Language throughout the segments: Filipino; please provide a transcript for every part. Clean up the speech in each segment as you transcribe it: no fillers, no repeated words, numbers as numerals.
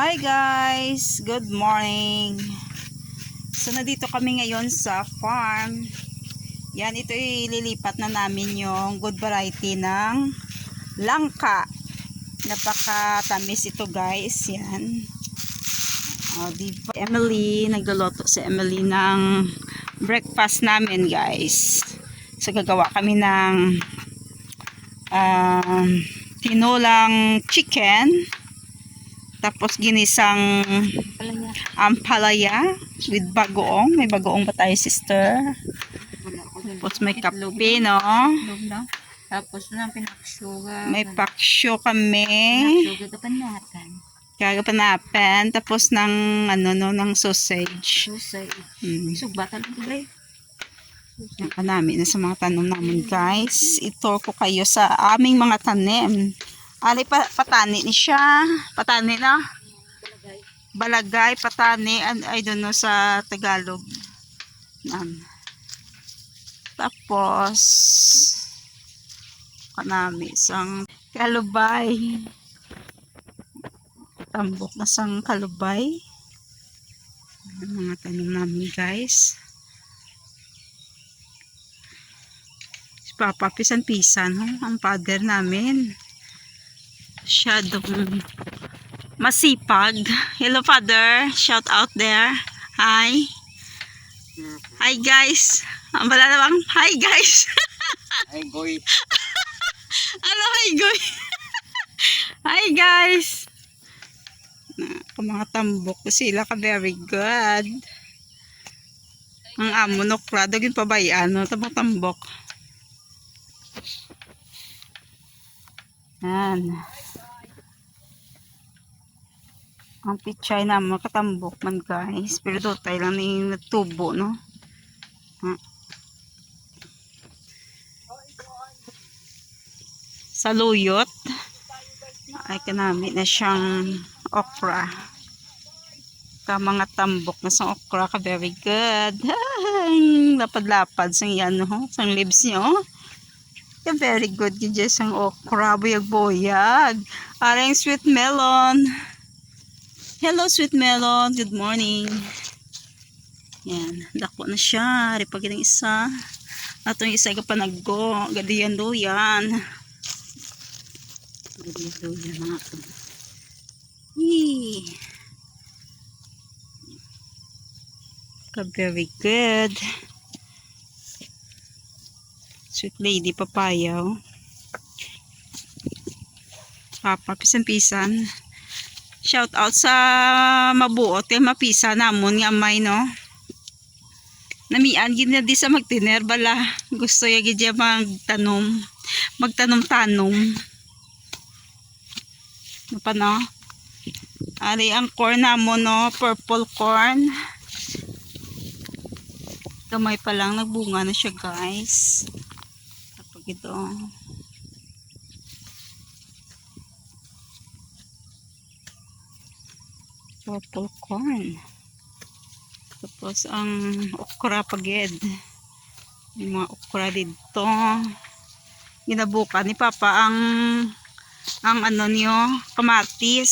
Hi guys! Good morning! So nandito kami ngayon sa farm. Yan, ito ililipat na namin yung good variety ng langka. Napakatamis ito guys. Yan. O, diba? Emily, nagluluto si Emily ng breakfast namin guys. So gagawa kami ng tinulang chicken. Tapos ginisang ampalaya with bagoong. May bagoong ba tayo, sister? Tapos may kape, no? Tapos na pinaksuga. May paksyo kami. Pinaksuga kapanatan. Kagapanapan. Tapos ng, ng sausage. Susay. Sugbatan ito ba? Yan pa namin na sa mga tanom namin, guys. Ito ko kayo sa aming mga tanim. Ali patani ni siya. Patani na. Balagay, patani. I don't know sa Tagalog. Tapos kanami isang kalubay. Tambok na sang kalubay. Mga tanim namin guys. Si Papa pisan-pisan, ang father namin. Masyadong masipag. Hello father, shout out there. Hi. Hi guys. Ang bala namang hi guys. Hi boy. Ano hi goy? Hi guys. Mga tambok sila ka very good. Ang amo nokra daging pabayaan no tambok. Yan. Ang pichay na mga katambok man guys. Pero dotay lang ni natubo, no? Sa luyot ay kanami na siyang okra. Ka mga tambok na sa okra ka very good. Lapad-lapad sang yan, no? Sang leaves nyo. Ka very good yung sang okra. Buyag-buyag. Aring sweet melon. Hello sweet melon, good morning. Yan, dako na siya. Ripag ng isa. At yung isa ka panaggo. Gadiyan-duyan. Gadiyan-duyan mga ito. Very good. Sweet lady papayaw. Papa, pisan-pisan. Shout out sa mabuot kay mapisa namon nga may, no. Namian gid na di sa magtiner bala. Gusto ya gid magtanom. Magtanom-tanom. Ano pa, no? Ari ang corn namon, no, purple corn. Gamay pa lang nagbunga na siya, guys. Kapag ito purple corn. Tapos ang okra pagid. Yung mga okra dito. Ginabuka ni Papa ang niyo, kamatis.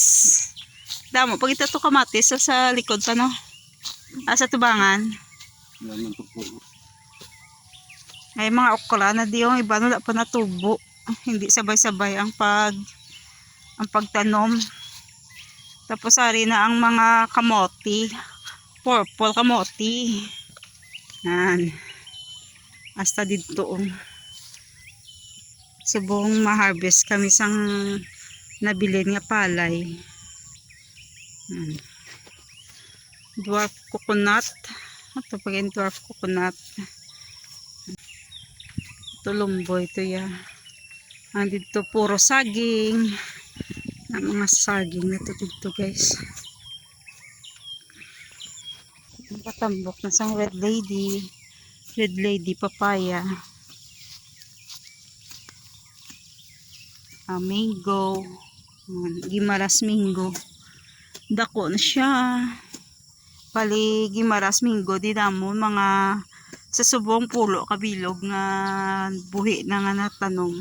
Damo, pag ito to kamatis sa likod pa, no? Sa tubangan. Ay mga okra na di yung iba wala pa natubo. Hindi sabay-sabay ang pagtanom. Tapos ari na ang mga kamote. Purple kamote. Yan. Hasta dito. Subong ma-harvest kami sang nabilin nga palay. Yan. Dwarf coconut. Ito pag yung dwarf coconut. Ito lumboy ito ya. Dito puro saging. Mga saging na ito dito guys. Ang patambok na sang red lady papaya, mango, gimaras mango, dako na siya. Pali gimaras mango di damon mga sa subong pulo kabilog nga buhi na nga natanom.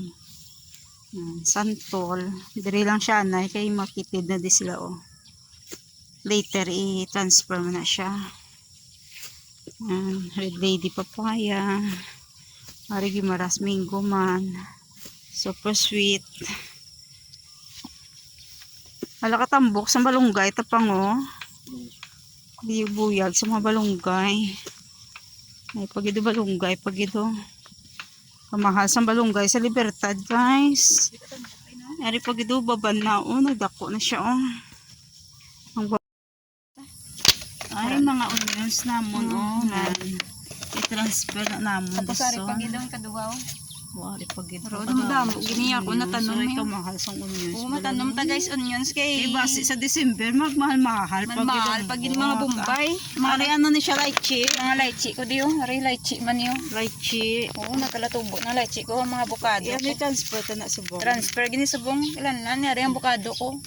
Santol. Diri lang siya na kay makitid na di sila, oh. later i-transfer mo na siya. Red lady papaya, Marigimaras mango man, super sweet. Hala ka tambok sa balunggay tapang oh. Di buyag sa mga balunggay. Ay pagido balunggay pagido. Kamahal sa balunggay sa Libertad guys. Ari pagido baban na oh, nagdako na siya oh. Ay mga onions namon oh. I-transfer na namon Tapos ari so. pagido ang kadugaw. Wari pagido. Pero damo giniya ko natanom Ay niya. kamahal sa onions. Oo, matanom ta guys onions kay. Base sa December magmahal-mahal Mahal pag ini mga Bombay. Mari ano ni siya lychee? Mga lychee ko diyo, ari lychee man yo. Lychee. Oo, nakalatubo na lychee ko ang mga avocado. Yan ko. may transfer ta na subong. Transfer gini subong ilan na ni ari ang avocado ko.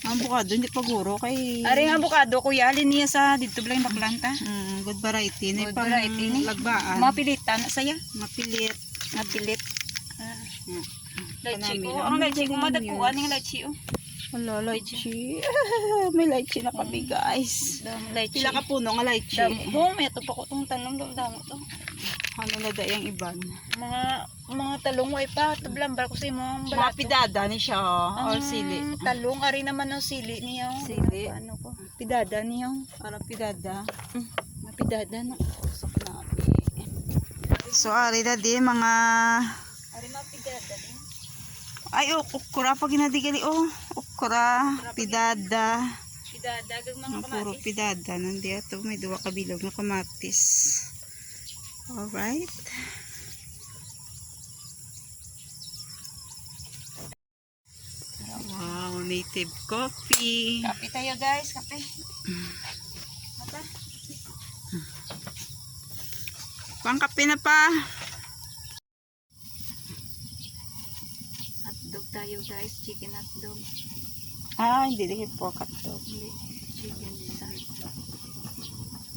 Ang bukado hindi paguro kay Ari ang avocado ko yali niya sa dito blang baklanta. good variety ni Good pang variety ni. lagbaan. Mga pilitan saya. Mapilit. Napilit. Mm. Lychee ko. Kanami Ang lang. lychee ko madagkuan ng lychee oh. Wala lychee. May lychee na kami guys. Dami lychee. Pila ka puno nga Dami. lychee. Bo, may ito pa ko itong tanong damo to. Ano na dayang iban? Mga talong way pa tablambar ko sa imong Mga balato. pidada ni siya or Ang sili. Talong ari naman ang sili niya. Sili. Ano ko? Pidada niya. Parang pidada. Mapidada na. So ari na di mga Ari mapidada din. ay okra pag ginadigali okra, pidada. Pidada gag mga Ang puro kamatis. pidada nandiyato may duwa ka bilog na kamatis. Alright. Wow, native coffee. Kape tayo guys, kape. Mata. Pangkape na pa. Hotdog tayo guys, chicken hotdog. Hindi dahil po katog. Chicken design.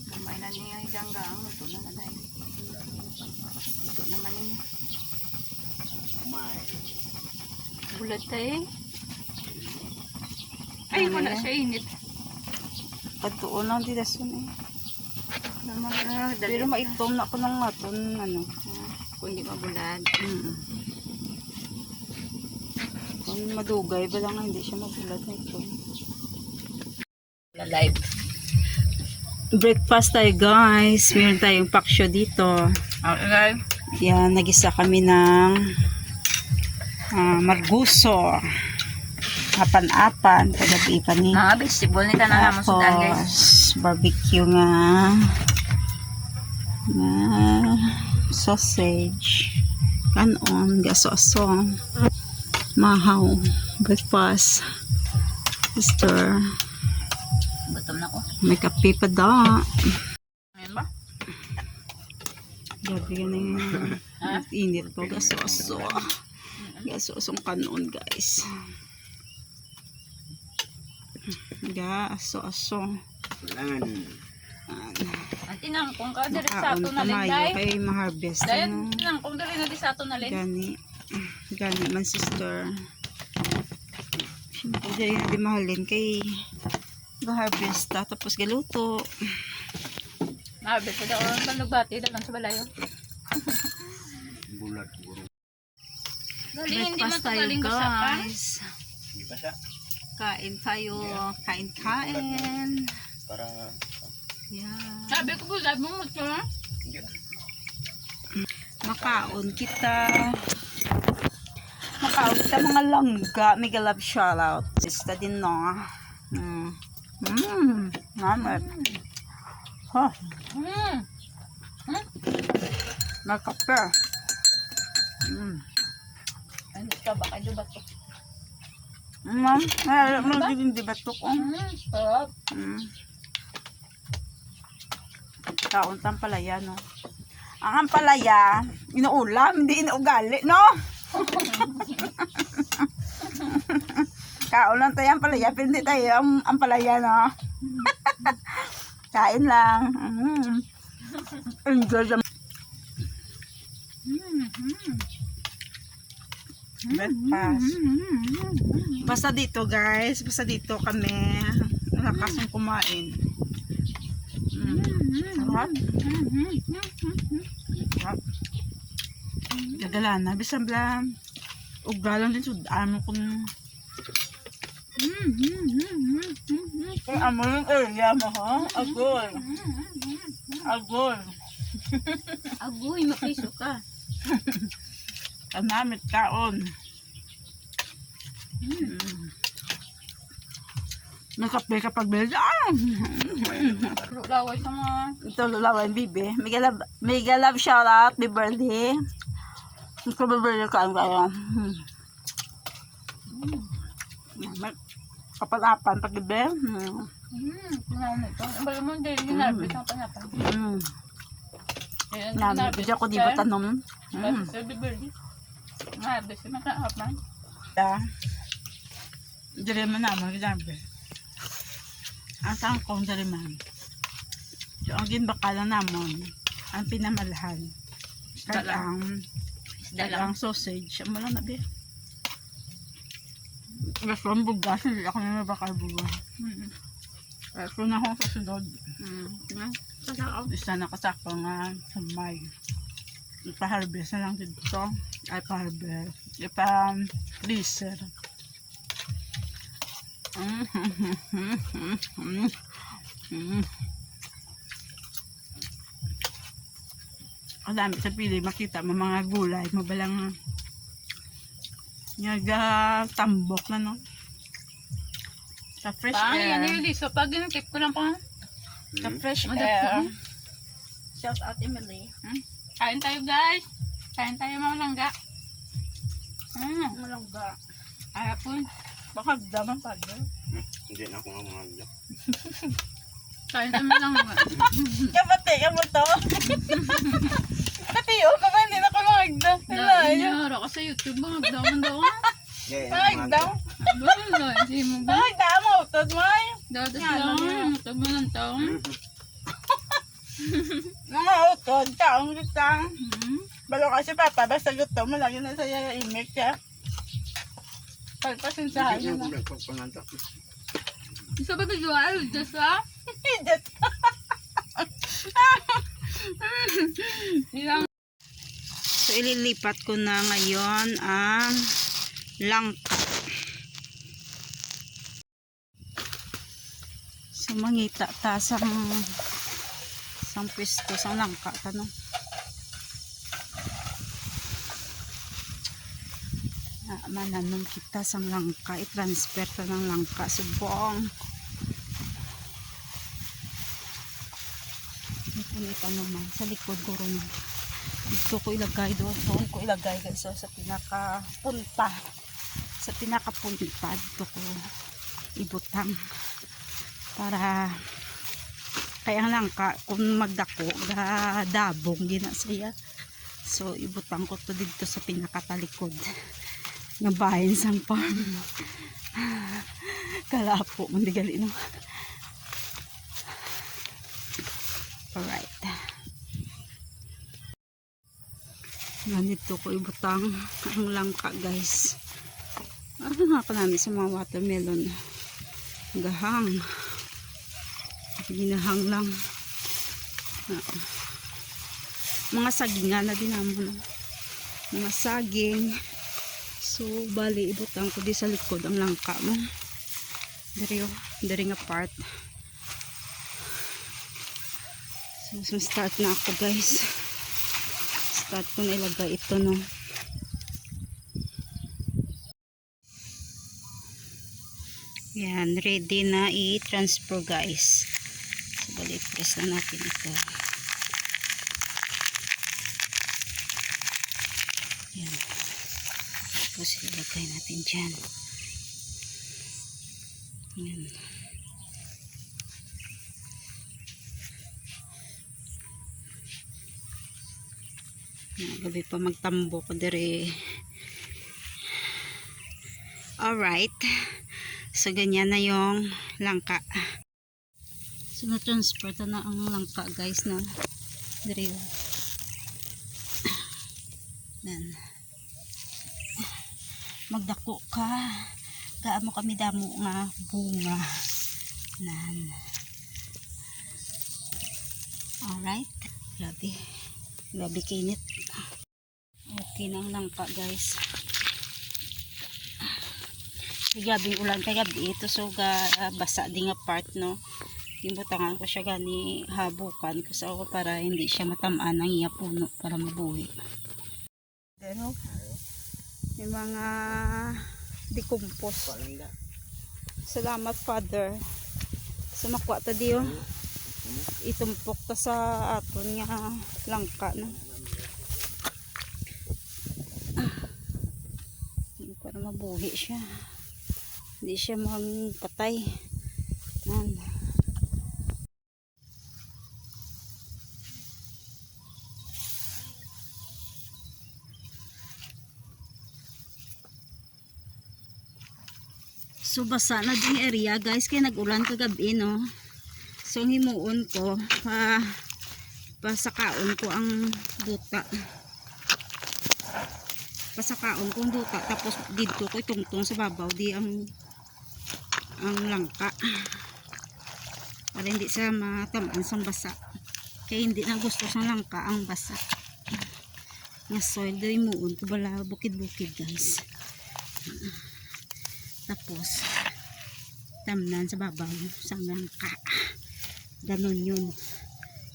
Kamay na niya iganggang. Ito na na dahil. Ito naman niya. Bulat tayo. Ay, wala siya init. Patuon lang di dason eh. Naman, Pero maitom na ako ng maton ano. Kung di mabulad. Kung madugay ba lang hindi siya mabulat na ito. Live. Breakfast tayo guys. Meron tayong paksyo dito. Okay. Yan, nagisa kami ng marguso. Apan-apan. Kagabi pa ni. Mga vegetable ni tanang naman sudan guys. Tapos, barbecue nga. Sausage. Kanon. Gaso-aso. Mahaw. Breakfast. Sister. Gutom na ko. May kape pa da. Ngayon ba? Grabe ka na yun. Init po. Gaso-aso. Gaso-asong kanon guys. Gaso-aso. Ang tinangkong ka, diri sa Makaon ato na pa lin mayo day. kay ma-harvest. Dayan, Ano? tinangkong diri na di sa ato na lin. Gani. Gani man sister. Siyempre dahil na di mahalin kay ga-harvest ta tapos galuto. Mabit sa daon palugbati dagan sa balayo. Galing hindi man Breakfast to tayo galing sa pa. guys. Kain tayo. Kain-kain. Para Yan. Sabi ko po, sabi mo mo to. Makaon kita. Makaon kita mga langga. Mega love shoutout. Sista din no. Namat. Ha. Nakape. Ano ka ba kayo ba to? Ma'am, magiging dibatok ko. Sarap. Kaon tampalaya, no? Ang ampalaya, inuulam, hindi inuugali, no? Kaon lang tayo ampalaya, pero hindi tayo ampalaya, no? Kain lang. Enjoy the breakfast. Basta dito guys, basta dito kami. Nakasang kumain. Sarap. Sarap. Gagalan na. Bisang blam. Ugalan din sudan mo kung... Kung amo yung area mo, ha? Agol. Agol. Agoy, makiso ka. Kanamit kaon. May kape kapag bilda. Laway sa mga... Ito lulawan, bibi. Mega love shout out, di birthday. Ito birthday ka ang kaya. Kapalapan, pag bibi. Ano ito? Bala mo, hindi. Ginarbit ang panapan. Namin, hindi ako di ba tanom? Sa bibirdi. Narbit sa makahapan. Dili man naman, ginabi. Ang tangkong dili man. So, ang ginbakala namon, ang pinamalhan. Ang sausage. Ang lang na, be. Gusto ang bugas, hindi ako na bakal bugas. Gusto na akong susunod. Isa na kasako nga sa may. Ipa-harvest na lang dito. Ay, pa-harvest. Ipa-freezer. Ang dami sa pili. Makita mo mga gulay. Mabalang tambok na, no? Sa fresh air. Yan yung liso. Pag ginakip ko lang pang... Sa fresh Madap air. ko. Shout out Emily. Kain tayo, guys. Kain tayo mga langga. Malangga. Ayapon. Baka daman pa doon. Hindi na ako nga mga Kain tayo mga langga. Kabate ka mo to. Katiyo ka ba? Hindi na ko magda. Naro ka sa YouTube. Magdaman daw. Magdaw. Wala. Hindi mo ba? Magdaw mo. Utod mo ay. Dadas lang. Utod mo ng taong. Mga utod. Taong kitang. Balo kasi papa. Basta gusto mo lang yun na sa'yo imik siya. Pagpasinsahan yun na. Isa ba visual? Just ha? Hidit. So ililipat ko na ngayon ang langka. So mangita ta sang pwesto sang langka tanong. Mananom kita sang langka, i-transfer ta ng langka subong. Ito naman sa likod ko rin. Dito ko ilagay doon ko ilagay guys. So, sa pinakapunta dito ko ibutang para kaya ang langka kung magdako dabong gina saya. So ibutang ko to dito sa pinakatalikod ng bahay sang farm. Kalapo mandigali no. Alright. Ganito ko ibutang ang langka guys. Ano nga pa namin sa mga watermelon. Gahang. Ginahang lang. Mga sagingan na din naman. Mga saging. So, bali, ibutang ko di sa likod ang langka mo. Dari nga part. So, start na ako guys. Start ko na ilagay ito no. Yan, ready na i-transfer guys. So, bali, press na natin ito. Yan. Tapos ilagay natin dyan. Yan. Gabi pa magtambo ko dire. Alright. So ganyan na yung langka. So na-transfer na ang langka guys na dire. Yan. Magdako ka. Gaamo kami damo nga bunga. Nan. Alright. Grabe. Grabe kinit. Okay na ang langka guys. Gabing ulan kagabi ito so basa din nga part no. Imbutangan ko siya gani habukan ko sa ako para hindi siya matamaan ng iya puno para mabuhi. Pero may mga decompose. Salamat Father. Sumakwa ta diyo. Itumpok ta sa aton nga langka no. Para mabuhi siya. Hindi siya magpatay. Yan. So basa na din area guys kaya nag-ulan kagabi no. So himuon ko pasakaon ko ang duta. Pasakaon ko ang duta tapos dito ko itungtong sa babaw di ang langka. Para hindi sa matamaan sa basa. Kaya hindi na gusto sa langka ang basa. Nga soil do himuon ko bala bukid-bukid guys. Tapos tamnan sa babaw sa langka. Ganon yun.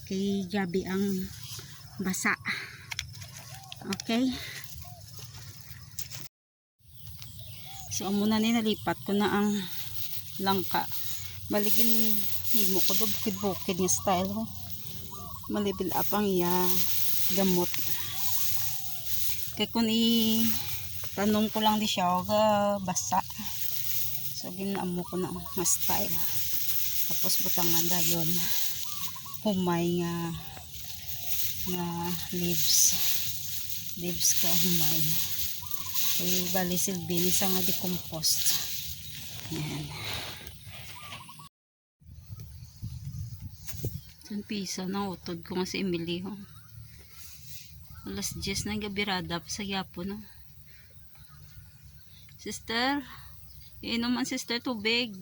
Kay gabi ang basa. Okay. So muna ni nalipat ko na ang langka. Baligin himo ko do bukid-bukid nga style ho. Malibil up ang iya gamot. Kay kun tanom ko lang di siya basa. So ginaamo ko na nga style. Tapos butangan dayon humay nga leaves ka humay. Kaya bali silbi ni sa nga decomposed. Yan. San pisa na utod ko nga si Emily ho. Alas 10 na gabirada pa sa yapo no. Sister, inom man sister tubig.